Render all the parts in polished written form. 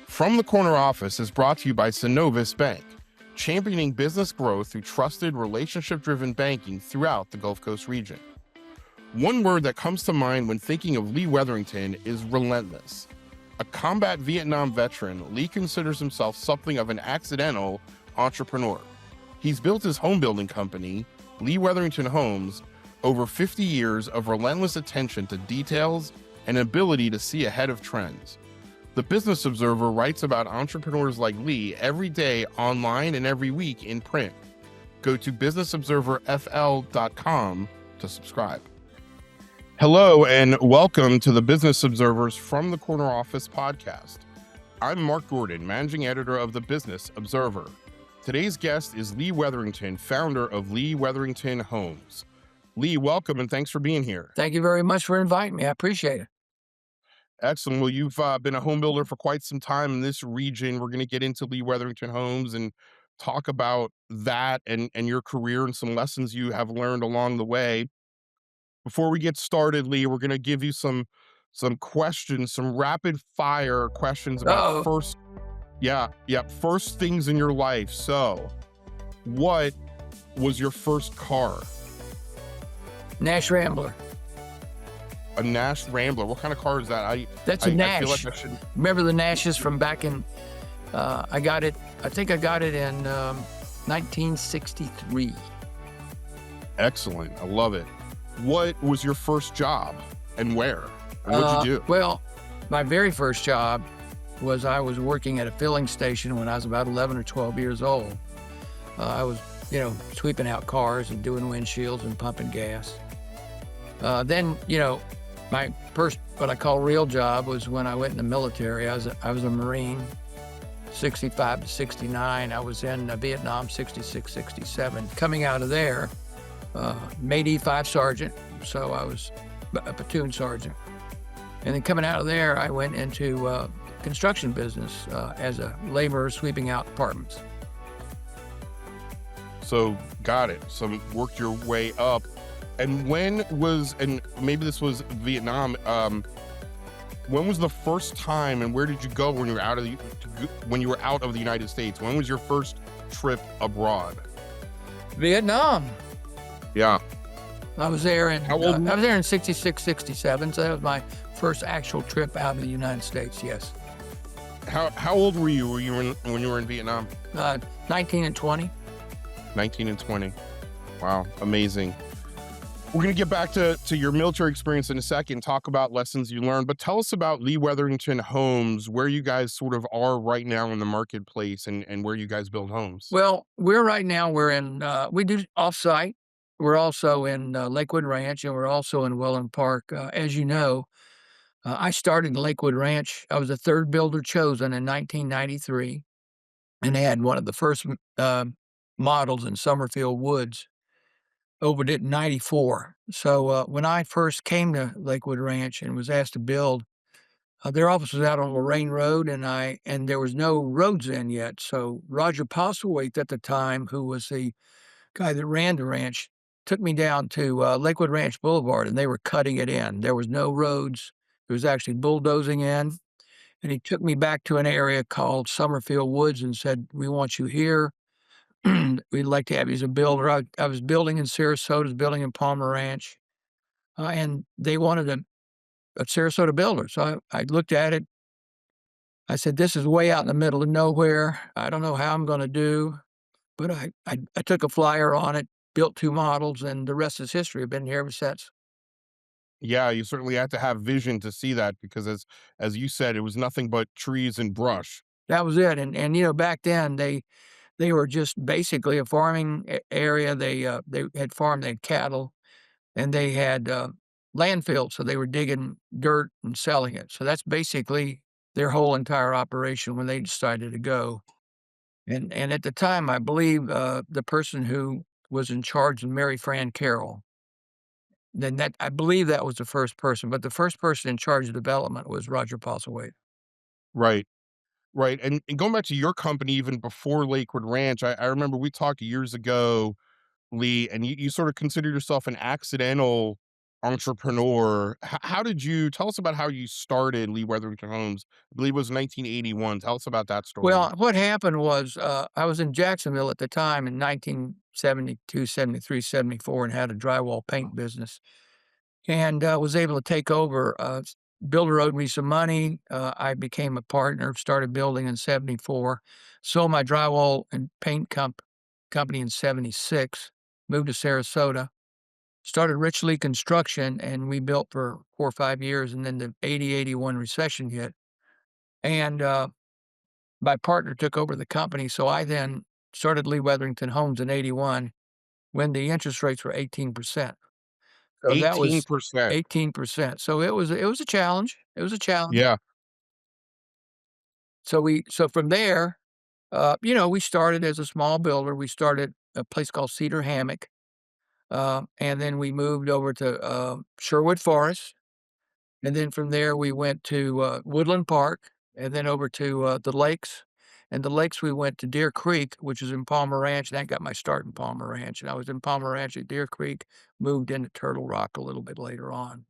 From the Corner Office is brought to you by Synovus Bank, championing business growth through trusted, relationship-driven banking throughout the Gulf Coast region. One word that comes to mind when thinking of Lee Wetherington is relentless. A combat Vietnam veteran, Lee considers himself something of an accidental entrepreneur. He's built his home building company, Lee Wetherington Homes, over 50 years of relentless attention to details and ability to see ahead of trends. The Business Observer writes about entrepreneurs like Lee every day online and every week in print. Go to businessobserverfl.com to subscribe. Hello and welcome to the Business Observer's From the Corner Office podcast. I'm Mark Gordon, managing editor of the Business Observer. Today's guest is Lee Wetherington, founder of Lee Wetherington Homes. Lee, welcome and thanks for being here. Thank you very much for inviting me. I appreciate it. Excellent. Well, you've been a home builder for quite some time in this region. We're going to get into Lee Wetherington Homes and talk about that and your career and some lessons you have learned along the way. Before we get started, Lee, we're going to give you some questions, some rapid fire questions about first things in your life. So, what was your first car? Nash Rambler. A Nash Rambler. What kind of car is that? That's a Nash. I feel like I should... Remember the Nashes from back in, I think I got it in 1963. Excellent. I love it. What was your first job and where? And what'd you do? Well, my very first job was I was working at a filling station when I was about 11 or 12 years old. I was, sweeping out cars and doing windshields and pumping gas. Then, my first, what I call real job was when I went in the military. I was a Marine, 65 to 69. I was in Vietnam, 66, 67. Coming out of there, made E5 sergeant, so I was a platoon sergeant. And then coming out of there, I went into construction business as a laborer sweeping out apartments. So, got it. So, worked your way up. And and maybe this was Vietnam, when was the first time and where did you go when you were out of the United States? When was your first trip abroad? Vietnam. Yeah. I was there in, How old? I was there in 66, 67, so that was my first actual trip out of the United States, yes. How old were you when you were in Vietnam? 19 and 20. 19 and 20. Wow, amazing. We're going to get back to your military experience in a second, talk about lessons you learned, but tell us about Lee Wetherington Homes, where you guys sort of are right now in the marketplace and where you guys build homes. Well, we do off-site. We're also in Lakewood Ranch, and we're also in Welland Park. As you know, I started Lakewood Ranch. I was the third builder chosen in 1993, and they had one of the first models in Summerfield Woods. Opened it in 94. So when I first came to Lakewood Ranch and was asked to build, their office was out on Lorraine Road, and there was no roads in yet. So Roger Postlethwaite at the time, who was the guy that ran the ranch, took me down to Lakewood Ranch Boulevard, and they were cutting it in. There was no roads. It was actually bulldozing in. And he took me back to an area called Summerfield Woods and said, "We want you here. We'd like to have you as a builder." I was building in Sarasota, I was building in Palmer Ranch, and they wanted a Sarasota builder. So I looked at it. I said, "This is way out in the middle of nowhere. I don't know how I'm going to do." But I took a flyer on it, built 2 models, and the rest is history. I've been here ever since. Yeah, you certainly had to have vision to see that because as you said, it was nothing but trees and brush. That was it. And back then they were just basically a farming area. They had cattle, and they had landfills, so they were digging dirt and selling it. So that's basically their whole entire operation when they decided to go. And at the time, I believe the person who was in charge was Mary Fran Carroll. I believe that was the first person, but the first person in charge of development was Roger Postlethwaite. Right. Right. And going back to your company, even before Lakewood Ranch, I remember we talked years ago, Lee, and you sort of consider yourself an accidental entrepreneur. How did you tell us about how you started Lee Wetherington Homes? I believe it was 1981. Tell us about that story. Well, what happened was, I was in Jacksonville at the time in 1972, 73, 74, and had a drywall paint business, and, was able to take over, builder owed me some money, I became a partner, started building in 74, sold my drywall and paint company in 76, moved to Sarasota, started Rich Lee Construction, and we built for 4 or 5 years, and then the 80, 81 recession hit, and, my partner took over the company, so I then started Lee Wetherington Homes in '81 when the interest rates were 18%. So that was 18%. 18%. So it was a challenge. It was a challenge. Yeah. So from there, we started as a small builder. We started a place called Cedar Hammock, and then we moved over to, Sherwood Forest. And then from there, we went to, Woodland Park, and then over to, the lakes. And the lakes, we went to Deer Creek, which is in Palmer Ranch, and I got my start in Palmer Ranch, and I was in Palmer Ranch at Deer Creek, moved into Turtle Rock a little bit later on.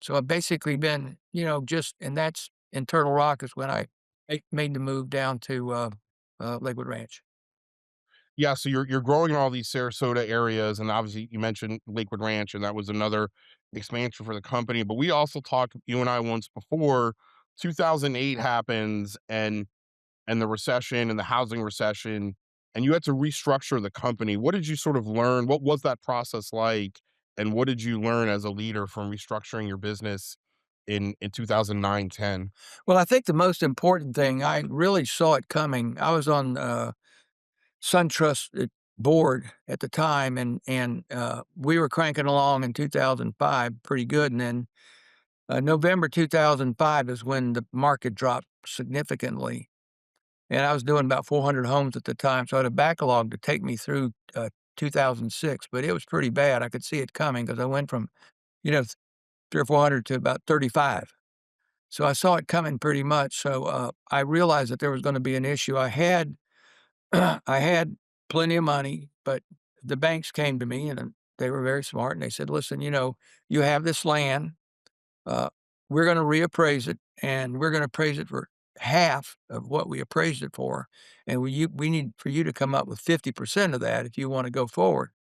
So I've basically been, just and that's in Turtle Rock is when I made the move down to, Lakewood Ranch. Yeah, so you're growing in all these Sarasota areas, and obviously you mentioned Lakewood Ranch, and that was another expansion for the company. But we also talked, you and I, once before. 2008 happens, and the recession and the housing recession, and you had to restructure the company. What did you sort of learn? What was that process like? And what did you learn as a leader from restructuring your business in 2009, 10? Well, I think the most important thing, I really saw it coming. I was on, SunTrust board at the time, and we were cranking along in 2005 pretty good, and then, November 2005 is when the market dropped significantly, and I was doing about 400 homes at the time, so I had a backlog to take me through, 2006, but it was pretty bad. I could see it coming because I went from, you know, 3 or 400 to about 35. So I saw it coming pretty much, so, I realized that there was gonna be an issue. I had I had plenty of money, but the banks came to me, and they were very smart, and they said, "Listen, you have this land, uh, we're gonna reappraise it, and we're gonna appraise it for half of what we appraised it for, and we need for you to come up with 50% of that if you wanna go forward."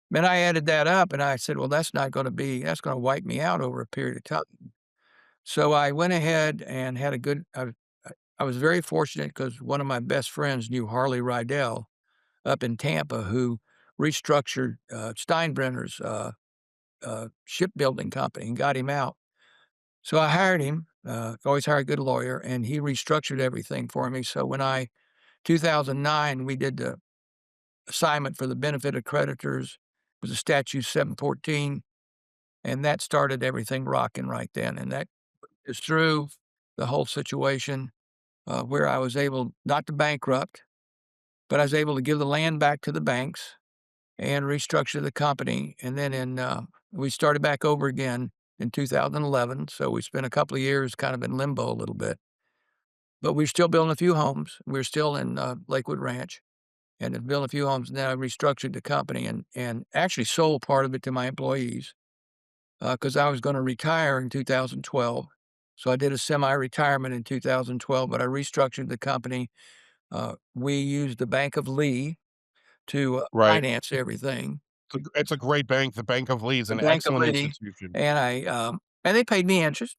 Then I added that up, and I said, "Well, that's gonna wipe me out over a period of time." So I went ahead and had a good I was very fortunate because one of my best friends knew Harley Rydell up in Tampa who restructured, Steinbrenner's, shipbuilding company and got him out. So I hired him, always hire a good lawyer, and he restructured everything for me. So when 2009, we did the assignment for the benefit of creditors, it was a statute 714, and that started everything rocking right then. And that is through the whole situation, where I was able not to bankrupt, but I was able to give the land back to the banks and restructure the company. And then we started back over again in 2011. So we spent a couple of years kind of in limbo a little bit, but we're still building a few homes. We're still in Lakewood Ranch and have built a few homes. And then I restructured the company and actually sold part of it to my employees because I was going to retire in 2012. So I did a semi-retirement in 2012, but I restructured the company. We used the Bank of Lee to Right. finance everything. It's a great bank. The Bank of Lee is The an Bank of excellent Lee, institution. and they paid me interest,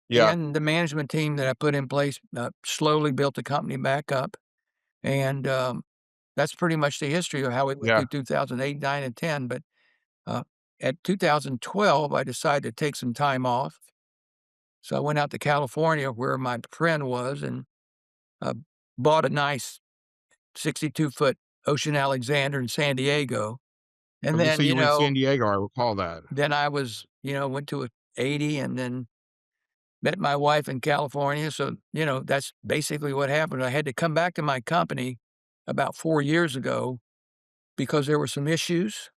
Yeah, and the management team that I put in place, slowly built the company back up, and, that's pretty much the history of how we went yeah. through 2008, 9, and 10, but, uh, at 2012, I decided to take some time off, so I went out to California where my friend was and, uh, bought a nice 62-foot Ocean Alexander in San Diego, I and was gonna then, say you were in San Diego, I recall that. I was, went to a 80 and then met my wife in California, so, that's basically what happened. I had to come back to my company about 4 years ago because there were some issues.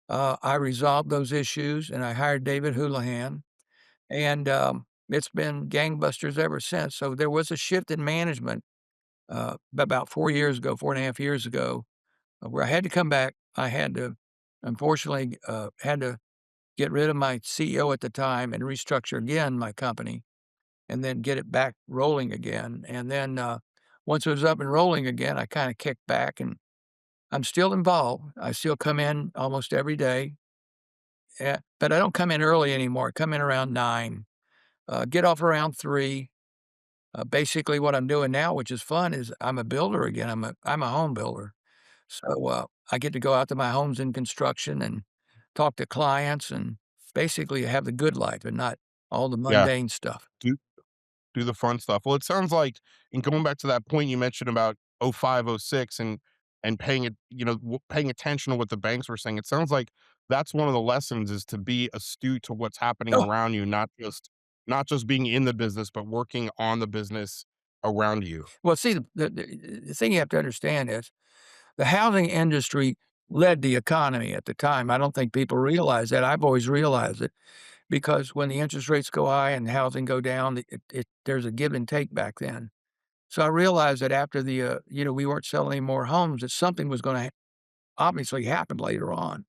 I resolved those issues, and I hired David Houlihan, and, it's been gangbusters ever since. So there was a shift in management, about 4 years ago, 4.5 years ago, where I had to come back. I had to unfortunately, had to get rid of my CEO at the time and restructure again my company and then get it back rolling again. And then, once it was up and rolling again, I kinda kicked back, and I'm still involved. I still come in almost every day, but I don't come in early anymore. I come in around 9, get off around 3. Basically what I'm doing now, which is fun, is I'm a builder again. I'm a home builder. So, I get to go out to my homes in construction and talk to clients and basically have the good life and not all the Yeah. mundane stuff. Do do the fun stuff. Well, it sounds like, and going back to that point you mentioned about '05, '06, and paying it, paying attention to what the banks were saying, it sounds like that's one of the lessons, is to be astute to what's happening Oh, around you, not just being in the business, but working on the business around you. well, see, the thing you have to understand is the housing industry led the economy at the time. I don't think people realize that. I've always realized it because when the interest rates go high and housing go down, there's a give and take back then. So I realized that after we weren't selling any more homes, that something was gonna obviously happen later on.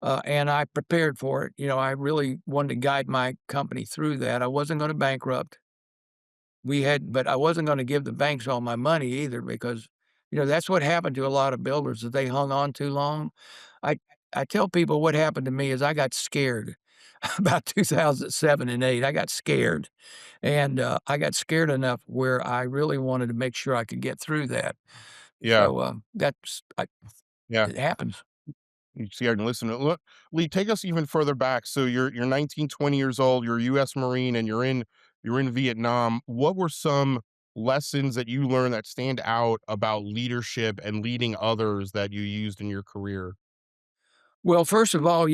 And I prepared for it. I really wanted to guide my company through that. I wasn't gonna bankrupt. But I wasn't gonna give the banks all my money either because, that's what happened to a lot of builders, that they hung on too long. I I tell people what happened to me is I got scared about 2007 and 8. I got scared, and, I got scared enough where I really wanted to make sure I could get through that. Yeah, So, yeah. it happens. You see, I can listen to look, Lee, take us even further back. So you're 19, 20 years old, you're a US Marine, and you're in Vietnam. What were some lessons that you learned that stand out about leadership and leading others that you used in your career? Well, first of all,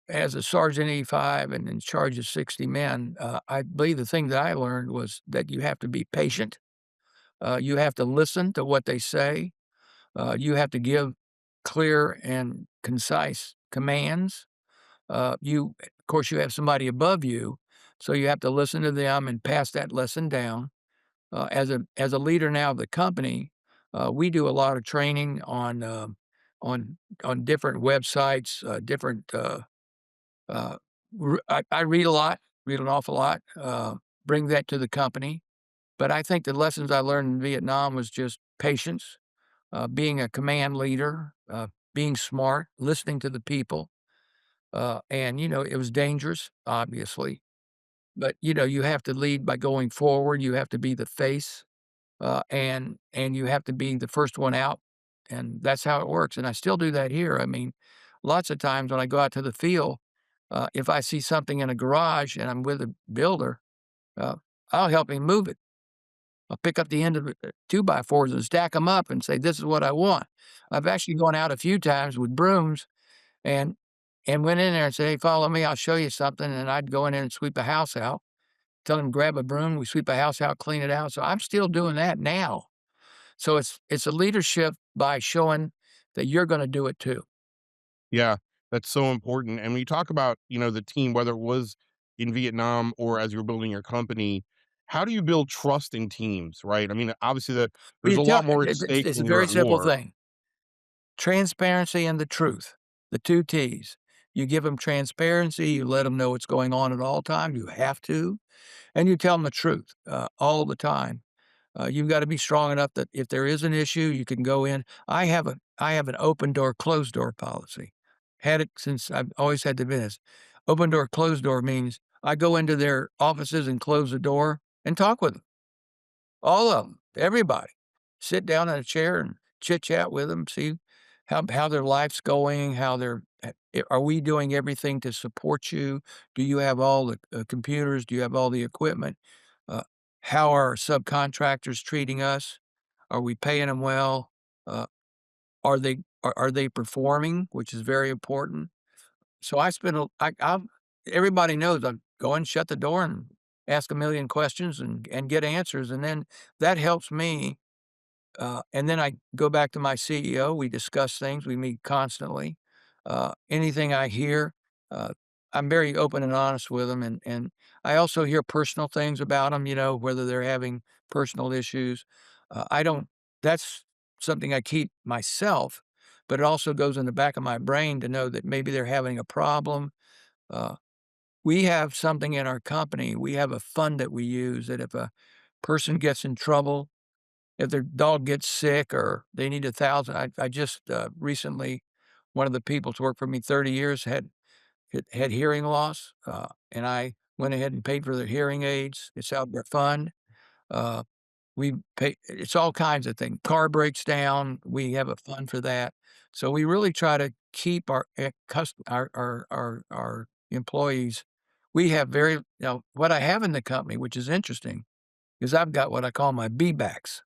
as a Sergeant 85 and in charge of 60 men, I believe the thing that I learned was that you have to be patient. You have to listen to what they say. You have to give clear and concise commands. Of course, you have somebody above you, so you have to listen to them and pass that lesson down. As a leader now of the company, we do a lot of training on on different websites, different. I read a lot, read an awful lot. Bring that to the company. But I think the lessons I learned in Vietnam was just patience, being a command leader, being smart, listening to the people. And, it was dangerous, obviously, but, you have to lead by going forward. You have to be the face, and you have to be the first one out. And that's how it works. And I still do that here. I mean, lots of times when I go out to the field, if I see something in a garage and I'm with a builder, uh, I'll help him move it. I'll pick up the end of the 2 by 4s and stack them up and say, "This is what I want." I've actually gone out a few times with brooms and went in there and said, "Hey, follow me, I'll show you something," and I'd go in there and sweep a house out, tell them, "Grab a broom," we sweep a house out, clean it out, so I'm still doing that now. So it's a leadership by showing that you're gonna do it too. Yeah, that's so important. And when you talk about, the team, whether it was in Vietnam or as you're building your company, how do you build trust in teams, right? I mean, obviously Well, there's you a tell lot more at stake it's a when you're very at simple war. thing. Transparency and the truth, the 2 T's. You give them transparency, you let them know what's going on at all times, you have to, and you tell them the truth, all the time. You've gotta be strong enough that if there is an issue, you can go in. I have an open door, closed door policy. Had it since I've always had the business. Open door, closed door means I go into their offices and close the door and talk with them. All of them, everybody. Sit down in a chair and chit chat with them, see how their life's going, how they're are we doing everything to support you? Do you have all the, computers? Do you have all the equipment? Uh, how are subcontractors treating us? Are we paying them well? Uh, are they performing, which is very important? So I spend a I'm everybody knows I go in, shut the door, and ask a million questions and get answers, and then that helps me, and then I go back to my CEO, we discuss things, we meet constantly. Anything I hear, uh, I'm very open and honest with them, and I also hear personal things about them. Whether they're having personal issues. I don't That's something I keep myself, but it also goes in the back of my brain to know that maybe they're having a problem, Uh, we have something in our company. We have a fund that we use that if a person gets in trouble, if their dog gets sick or they need 1,000, I just recently, one of the people that's worked for me 30 years had hearing loss, and I went ahead and paid for their hearing aids. It's out of their fund. Uh, we pay. It's all kinds of things. Car breaks down. We have a fund for that. So we really try to keep our employees. We have very now what I have in the company, which is interesting, is I've got what I call my B backs.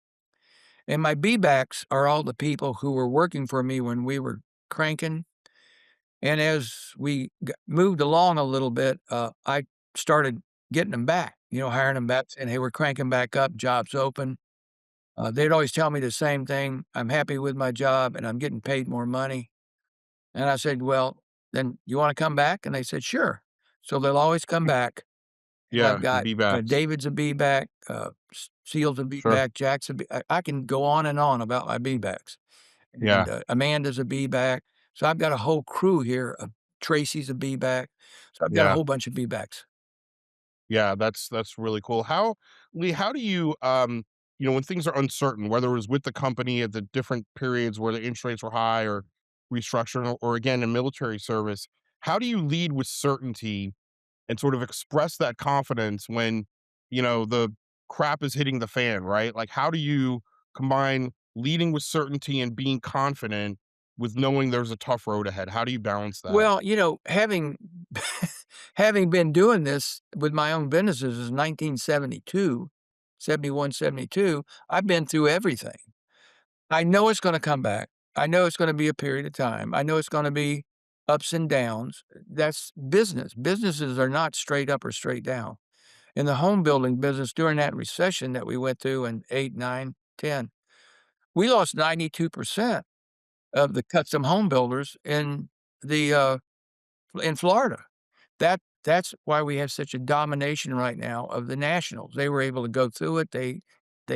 And my B backs are all the people who were working for me when we were cranking. And as we moved along a little bit, I started getting them back, hiring them back, saying, "Hey, we're cranking back up, jobs open." They'd always tell me the same thing. "I'm happy with my job and I'm getting paid more money." And I said, "Well, then you want to come back?" And they said, "Sure." So they'll always come back. And I've Yeah, the got B-backs. David's a B back, Seal's a B Sure. back, Jack's a B. I can go on and on about my B backs. Yeah, And Amanda's a B back. So I've got a whole crew here of Tracy's a B back. So I've got a yeah, whole bunch of B backs. yeah, that's really cool. How Lee, how do you, when things are uncertain, whether it was with the company at the different periods where the interest rates were high or restructuring or again in military service, how do you lead with certainty and sort of express that confidence when, the crap is hitting the fan, right? Like, how do you combine leading with certainty and being confident with knowing there's a tough road ahead? How do you balance that? Well, having having been doing this with my own businesses since 1972, 71, 72, I've been through everything. I know it's gonna come back. I know it's gonna be a period of time. I know it's gonna be ups and downs. That's business. Businesses are not straight up or straight down. In the home building business during that recession that we went through in 8, 9, 10, we lost 92% of the custom home builders the, uh, in Florida. That's why we have such a domination right now of the nationals. They were able to go through it. They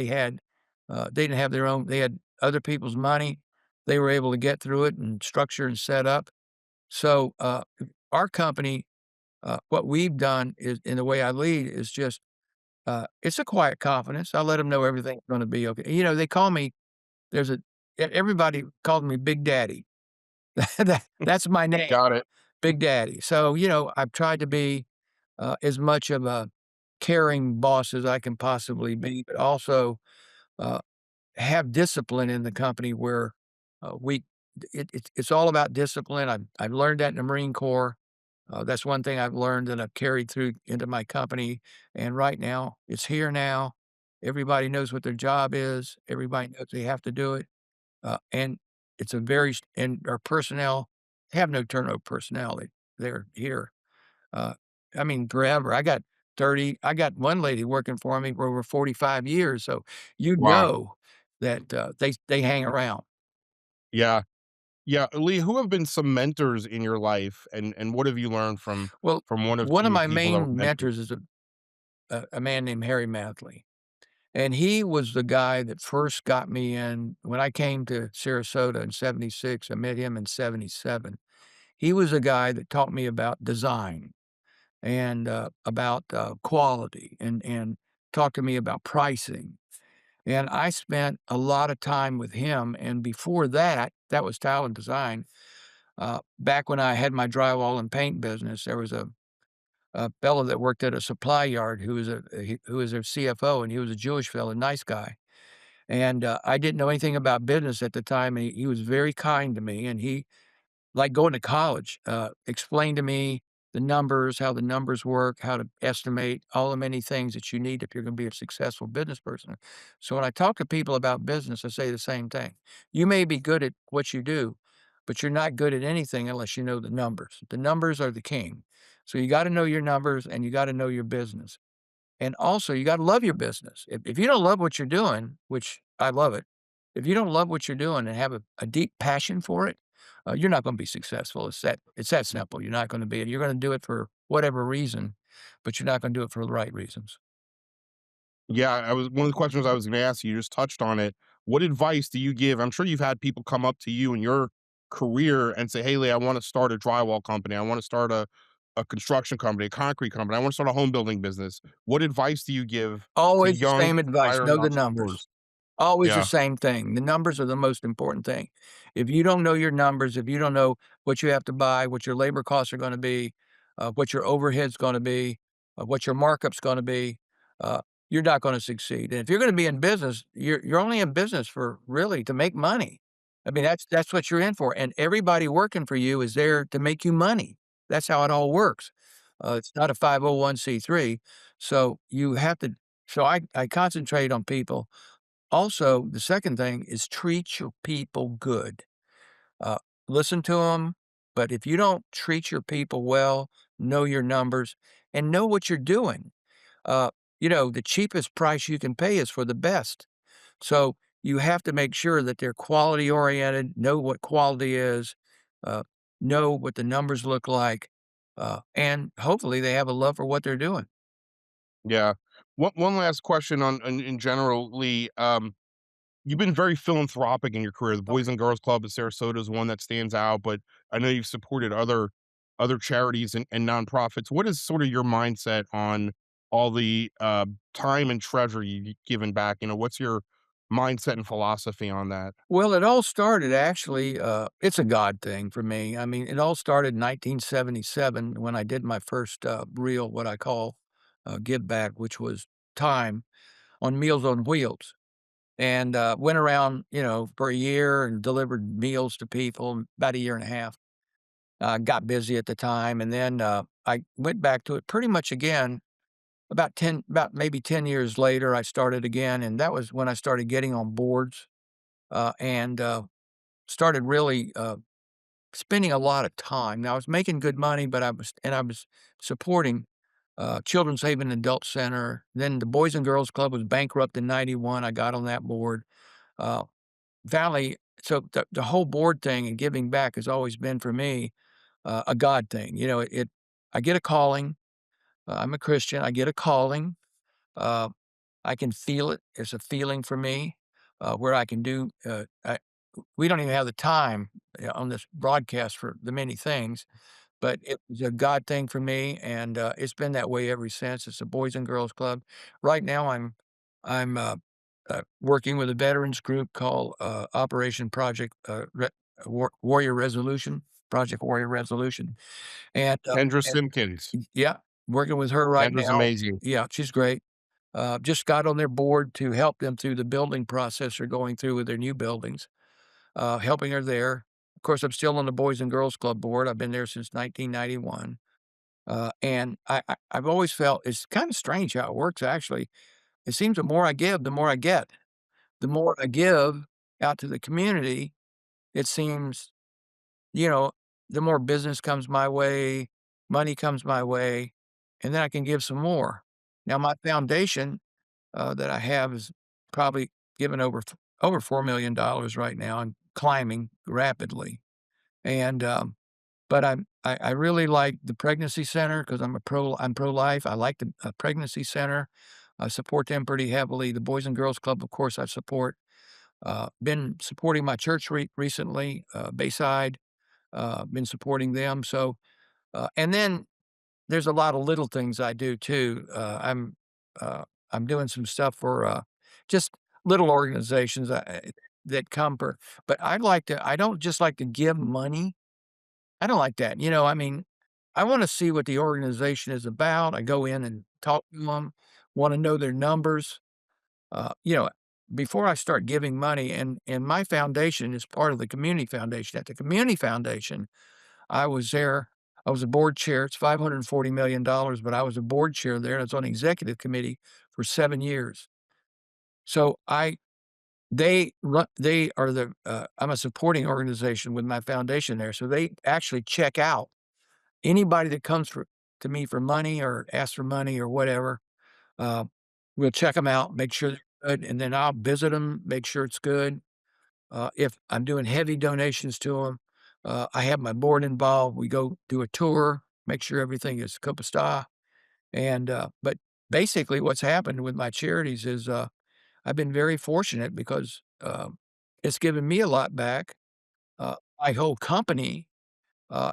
had, they didn't have their own they had other people's money. They were able to get through it and structure and set up. So, our company, what we've done is in the way I lead is just, it's a quiet confidence. I let them know everything's gonna be okay. They call me there's a everybody calls me Big Daddy. That's my name. Got it. Big Daddy. So, I've tried to be, as much of a caring boss as I can possibly be, but also, uh, have discipline in the company where, we it's all about discipline. I've learned that in the Marine Corps. That's one thing I've learned that I've carried through into my company, and right now, it's here now. Everybody knows what their job is. Everybody knows they have to do it. And it's a very and our personnel have no turnover personnel. They're here. Uh, I mean, forever. I got one lady working for me for over 45 years, so you Wow. know that, they hang around. Yeah. Yeah, Lee, who have been some mentors in your life, and what have you learned Well, from one of one of two my people that were main mentors? mentors is a man named Harry Mathley, and he was the guy that first got me in when I came to Sarasota in '76. I met him in '77. He was a guy that taught me about design and, about, quality and talked to me about pricing, and I spent a lot of time with him, and before that, that was tile and design. Back when I had my drywall and paint business, there was a fellow that worked at a supply yard who was their CFO, and he was a Jewish fellow, nice guy, and, I didn't know anything about business at the time, and he was very kind to me, and he like going to college, explain to me the numbers, how the numbers work, how to estimate all the many things that you need if you're going to be a successful business person. So when I talk to people about business, I say the same thing. You may be good at what you do, but you're not good at anything unless you know the numbers. The numbers are the king. So you got to know your numbers and you got to know your business. And also, you gotta love your business. If you don't love what you're doing, which I love it, if you don't love what you're doing and have a deep passion for it, you're not gonna be successful. It's that simple. You're not gonna be. You're gonna do it for whatever reason, but you're not gonna do it for the right reasons. Yeah, I was one of the questions I was gonna ask you, you just touched on it. What advice do you give? I'm sure you've had people come up to you in your career and say, "Hey, Lee, I wanna start a drywall company. I wanna start a construction company, a concrete company. I want to start a home building business. What advice do you give to Always the young same advice, know aspiring the numbers. entrepreneurs? Always the Yeah, same thing. The numbers are the most important thing. If you don't know your numbers, if you don't know what you have to buy, what your labor costs are gonna be, what your overhead's gonna be, what your markup's gonna be, uh, you're not gonna succeed. And if you're gonna be in business, you're only in business for really to make money. I mean, that's what you're in for, and everybody working for you is there to make you money. That's how it all works. It's not a 501(c)(3), so you have to so I concentrate on people. Also, the second thing is treat your people good. Uh, Listen to them, but if you don't treat your people well, know your numbers, and know what you're doing, uh, the cheapest price you can pay is for the best. So you have to make sure that they're quality oriented, know what quality is, uh, know what the numbers look like, and hopefully they have a love for what they're doing. yeah. One last question on in general, Lee. You've been very philanthropic in your career. The Boys and Girls Club of Sarasota is one that stands out, but I know you've supported other charities and nonprofits. What is sort of your mindset on all the time and treasure you've given back? What's your mindset and philosophy on that? Well, it all started actually, it's a God thing for me. I mean, it all started in 1977 when I did my first, real, what I call, give back, which was time on Meals on Wheels. And, went around, for a year and delivered meals to people, about a year and a half. Got busy at the time, and then, I went back to it pretty much again about maybe 10 years later, I started again, and that was when I started getting on boards, and, started really, spending a lot of time. Now I was making good money, but I was supporting, Children's Haven Adult Center. Then the Boys and Girls Club was bankrupt in '91. I got on that board. Uh, Valley so the whole board thing and giving back has always been for me, a God thing. I get a calling. I'm a Christian. I get a calling. Uh, I can feel it. It's a feeling for me, where I can do, we don't even have the time, on this broadcast for the many things, but it was a God thing for me, and, it's been that way ever since. It's a Boys and Girls Club. Right now, I'm working with a veterans group called, Operation Project, Warrior Resolution, Project Warrior Resolution, and, Kendra and Simpkins. yeah, working with her right Kendra's now. amazing. Yeah, she's great. Just got on their board to help them through the building process they're going through with their new buildings, helping her there. Of course, I'm still on the Boys and Girls Club board. I've been there since 1991. And I've always felt it's kind of strange how it works, actually. It seems the more I give, the more I get. The more I give out to the community, it seems, you know, the more business comes my way, money comes my way, and then I can give some more. Now, my foundation that I have is probably given over $4 million right now and climbing rapidly. And but I really like the pregnancy center because I'm pro life. I like the pregnancy center. I support them pretty heavily. The Boys and Girls Club, of course, I support. Been supporting my church recently, Bayside. Been supporting them. So and then there's a lot of little things I do too. I'm doing some stuff for, just little organizations, that come for but I don't just like to give money. I don't like that, I mean, I wanna see what the organization is about. I go in and talk to them, wanna know their numbers, uh, you know, before I start giving money, and my foundation is part of the community foundation. At the community foundation, I was there. I was a board chair. It's $540 million, but I was a board chair there, and I was on the executive committee for 7 years. So they are I'm a supporting organization with my foundation there, so they actually check out anybody that comes to me for money or asks for money or whatever. Uh, we'll check them out, make sure they're good, and then I'll visit them, make sure it's good. If I'm doing heavy donations to them, I have my board involved. We go do a tour, make sure everything is copacetic. And, but basically what's happened with my charities is, I've been very fortunate because, it's given me a lot back. My whole company,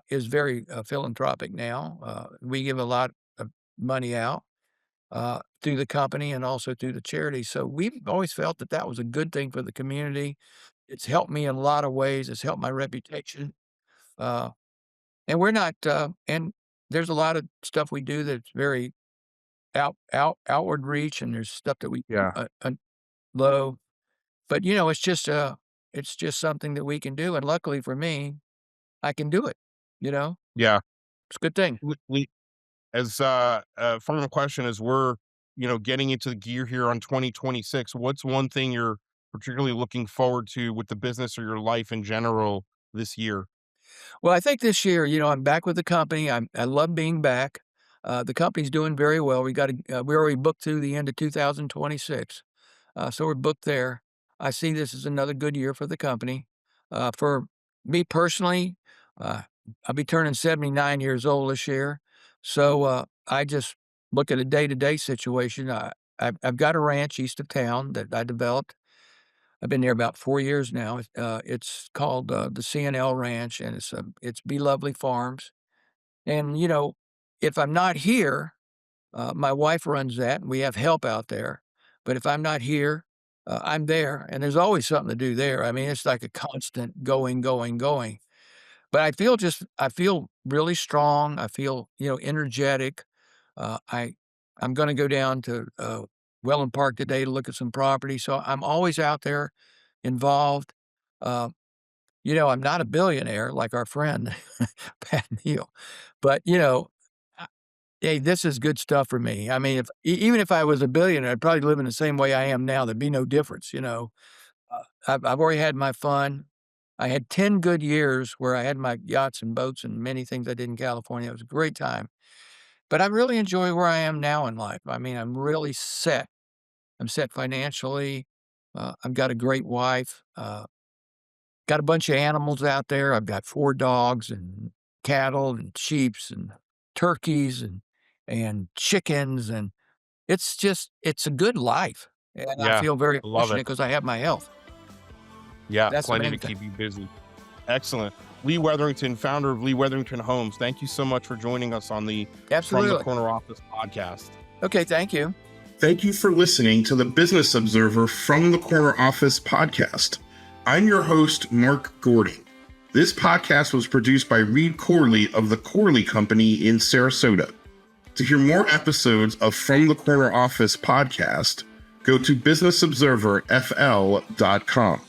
is very philanthropic now. We give a lot of money out through the company and also through the charity. So we've always felt that that was a good thing for the community. It's helped me in a lot of ways. It's helped my reputation. Uh, and we're not, and there's a lot of stuff we do that's very outward reach, and there's stuff that we Yeah. low. But it's just something that we can do. And luckily for me, I can do it. You know, Yeah. it's a good thing. We as final question is we're, getting into the gear here on 2026. What's one thing you're particularly looking forward to with the business or your life in general this year? Well, I think this year, I'm back with the company. I love being back. The company's doing very well. We're already booked through the end of 2026. So we're booked there. I see this as another good year for the company. For me personally, uh, I'll be turning 79 years old this year. So I just look at a day-to-day situation. I've got a ranch east of town that I developed. I've been there about 4 years now. It's called the CNL Ranch, and it's Be Lovely Farms. And if I'm not here, my wife runs that, and we have help out there. But if I'm not here, I'm there, and there's always something to do there. I mean, it's like a constant going, going, going. But I feel really strong. I feel, energetic. I'm gonna go down to, Welland Park today to look at some property, so I'm always out there involved. Uh, I'm not a billionaire like our friend Pat Neal, but, uh, hey, this is good stuff for me. I mean, if even if I was a billionaire, I'd probably live in the same way I am now. There'd be no difference. I've already had my fun. I had 10 good years where I had my yachts and boats and many things I did in California. It was a great time. But I really enjoy where I am now in life. I mean, I'm really set. I'm set financially. I've got a great wife. Got a bunch of animals out there. I've got 4 dogs and cattle and sheeps and turkeys and chickens, and it's a good life, and I Yeah. feel very I love fortunate it. because I have my health. Yeah. That's the Plenty to main thing. keep you busy. Excellent. Lee Wetherington, founder of Lee Wetherington Homes. Thank you so much for joining us on the From the Absolutely. Corner Office podcast. Okay, thank you. Thank you for listening to the Business Observer From the Corner Office podcast. I'm your host, Mark Gordon. This podcast was produced by Reed Corley of the Corley Company in Sarasota. To hear more episodes of From the Corner Office podcast, go to businessobserverfl.com.